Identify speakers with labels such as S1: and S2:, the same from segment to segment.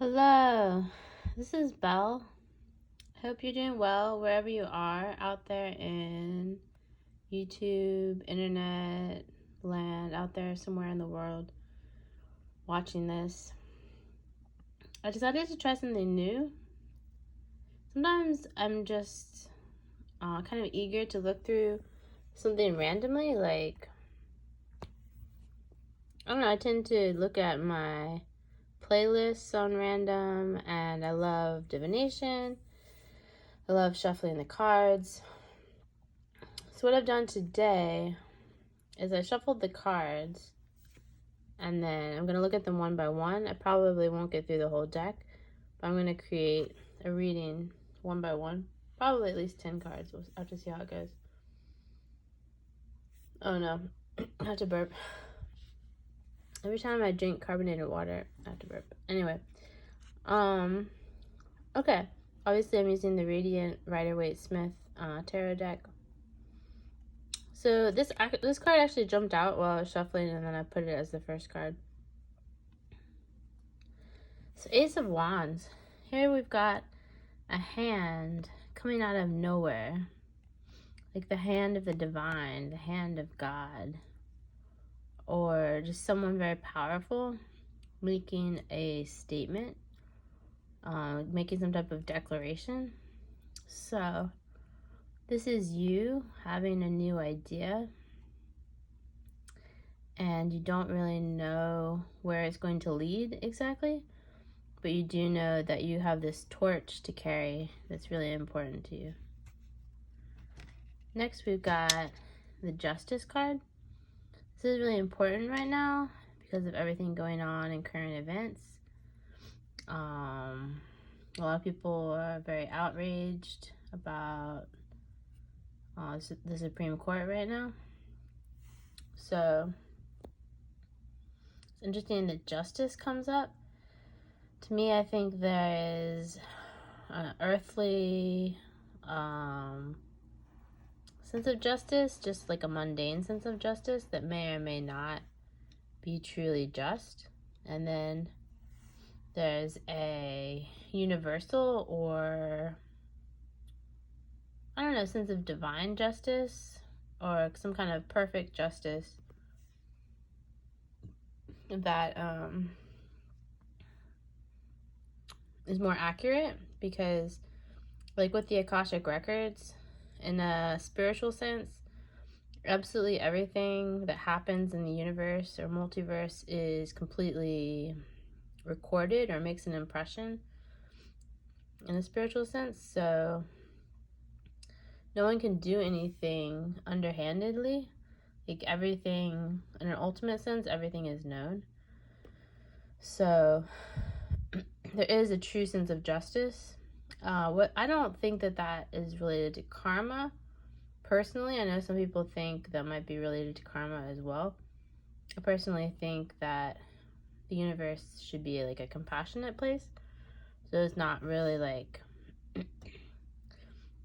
S1: Hello, this is Belle. Hope you're doing well wherever you are out there in YouTube, internet, land, out there somewhere in the world watching this. I decided to try something new. Sometimes I'm just kind of eager to look through something randomly. Like, I don't know, I tend to look at my playlists on random, and I love divination. I love shuffling the cards. So what I've done today is I shuffled the cards, and then I'm going to look at them one by one. I probably won't get through the whole deck, but I'm going to create a reading one by one. Probably at least 10 cards. We'll have to see how it goes. Oh no, I have to burp. Every time I drink carbonated water, I have to burp. Anyway, okay. Obviously, I'm using the Radiant Rider-Waite-Smith tarot deck. So this card actually jumped out while I was shuffling, and then I put it as the first card. So Ace of Wands. Here we've got a hand coming out of nowhere. Like the hand of the divine, the hand of God. Or just someone very powerful making a statement. Making some type of declaration. So this is you having a new idea, and you don't really know where it's going to lead exactly, but you do know that you have this torch to carry that's really important to you. Next, we've got the Justice card. This is really important right now because of everything going on in current events. A lot of people are very outraged about the Supreme Court right now. So it's interesting that justice comes up. To me, I think there is an earthly sense of justice, just like a mundane sense of justice that may or may not be truly just. And then there's a universal, or I don't know, sense of divine justice or some kind of perfect justice that is more accurate, because like with the Akashic Records, in a spiritual sense, absolutely everything that happens in the universe or multiverse is completely recorded or makes an impression in a spiritual sense. So no one can do anything underhandedly. Like everything, in an ultimate sense, everything is known. So there is a true sense of justice. I don't think that is related to karma. Personally, I know some people think that might be related to karma as well. I personally think that the universe should be like a compassionate place. So it's not really like,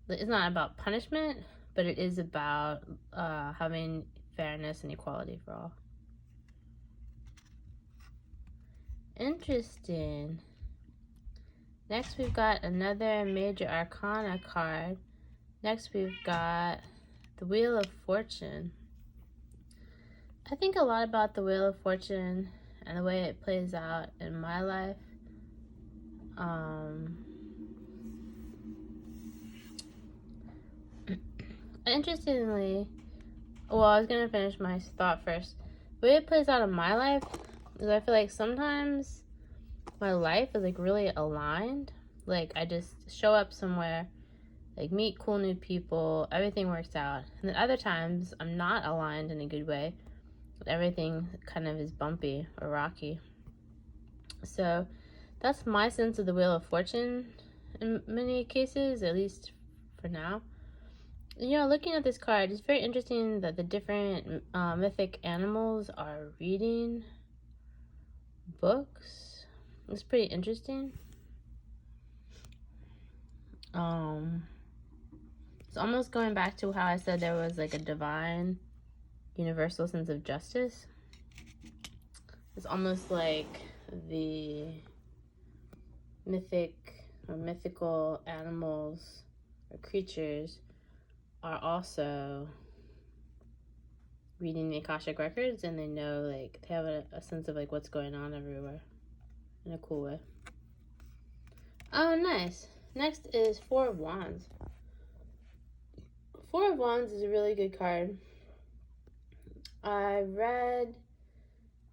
S1: it's not about punishment, but it is about having fairness and equality for all. Interesting. Next, we've got another major arcana card. Next, we've got the Wheel of Fortune. I think a lot about the Wheel of Fortune and the way it plays out in my life. Interestingly, well, I was going to finish my thought first. The way it plays out in my life is I feel like sometimes my life is like really aligned. Like I just show up somewhere, like meet cool new people, everything works out. And then other times I'm not aligned in a good way. Everything kind of is bumpy or rocky. So that's my sense of the Wheel of Fortune in many cases, at least for now. You know, looking at this card, it's very interesting that the different mythic animals are reading books. It's pretty interesting. It's almost going back to how I said there was like a divine, universal sense of justice. It's almost like the mythical animals or creatures are also reading the Akashic records, and they know, like, they have a sense of like what's going on everywhere in a cool way. Oh, nice. Next is Four of Wands. Four of Wands is a really good card. I read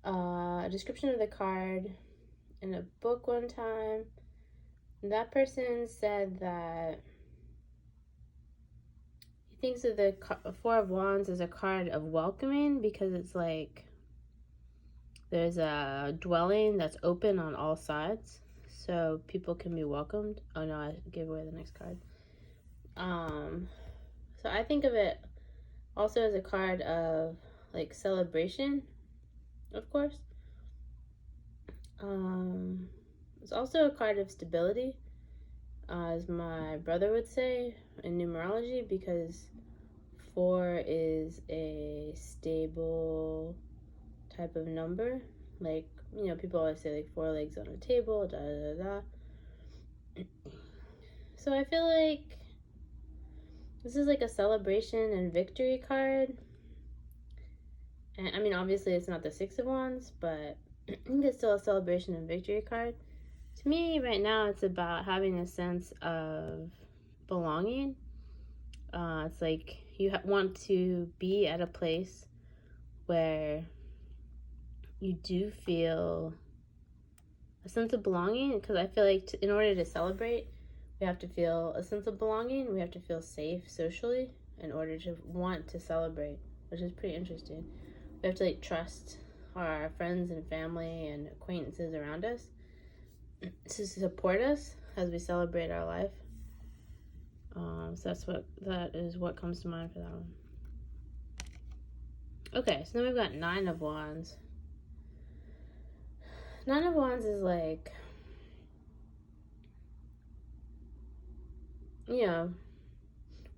S1: a description of the card in a book one time. And that person said that he thinks of the Four of Wands as a card of welcoming, because it's like there's a dwelling that's open on all sides, so people can be welcomed. Oh no, I gave away the next card. So I think of it also as a card of like celebration, of course. It's also a card of stability, as my brother would say in numerology, because 4 is a stable type of number. Like, you know, people always say like 4 legs on a table, da da da. So I feel like this is like a celebration and victory card. And I mean, obviously it's not the 6 of Wands, but I think it's still a celebration and victory card. To me, right now, it's about having a sense of belonging. It's like you want to be at a place where you do feel a sense of belonging, because I feel like in order to celebrate, we have to feel a sense of belonging. We have to feel safe socially in order to want to celebrate, which is pretty interesting. We have to like trust our friends and family and acquaintances around us to support us as we celebrate our life. So that is what comes to mind for that one. Okay, so then we've got 9 of Wands. 9 of Wands is like, you know,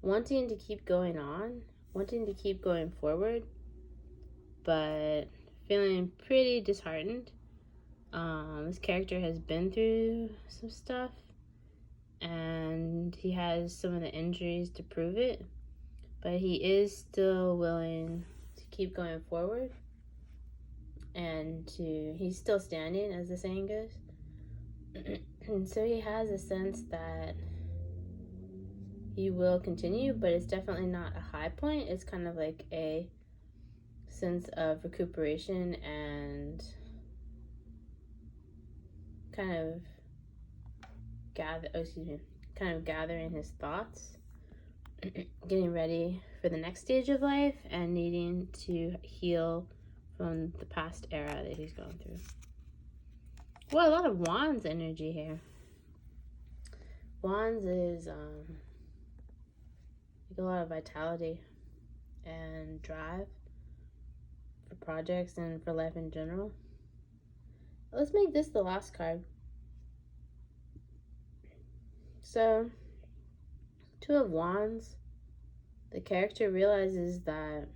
S1: wanting to keep going on, wanting to keep going forward, but feeling pretty disheartened. This character has been through some stuff, and he has some of the injuries to prove it, but he is still willing to keep going forward, and he's still standing, as the saying goes. And so he has a sense that he will continue, but it's definitely not a high point. It's kind of like a sense of recuperation and kind of gathering his thoughts, getting ready for the next stage of life, and needing to heal from the past era that he's gone through. Well, a lot of Wands energy here. Wands is like a lot of vitality and drive for projects and for life in general. Let's make this the last card. So, 2 of Wands, the character realizes that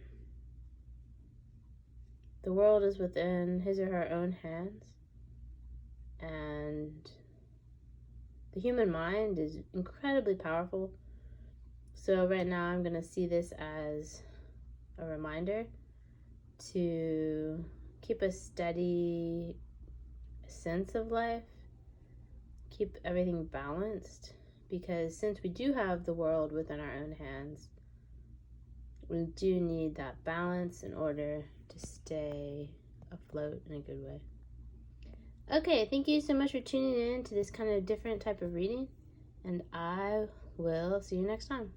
S1: the world is within his or her own hands, and the human mind is incredibly powerful. So right now I'm going to see this as a reminder to keep a steady sense of life, keep everything balanced, because since we do have the world within our own hands, we do need that balance in order to stay afloat in a good way. Okay, thank you so much for tuning in to this kind of different type of reading, and I will see you next time.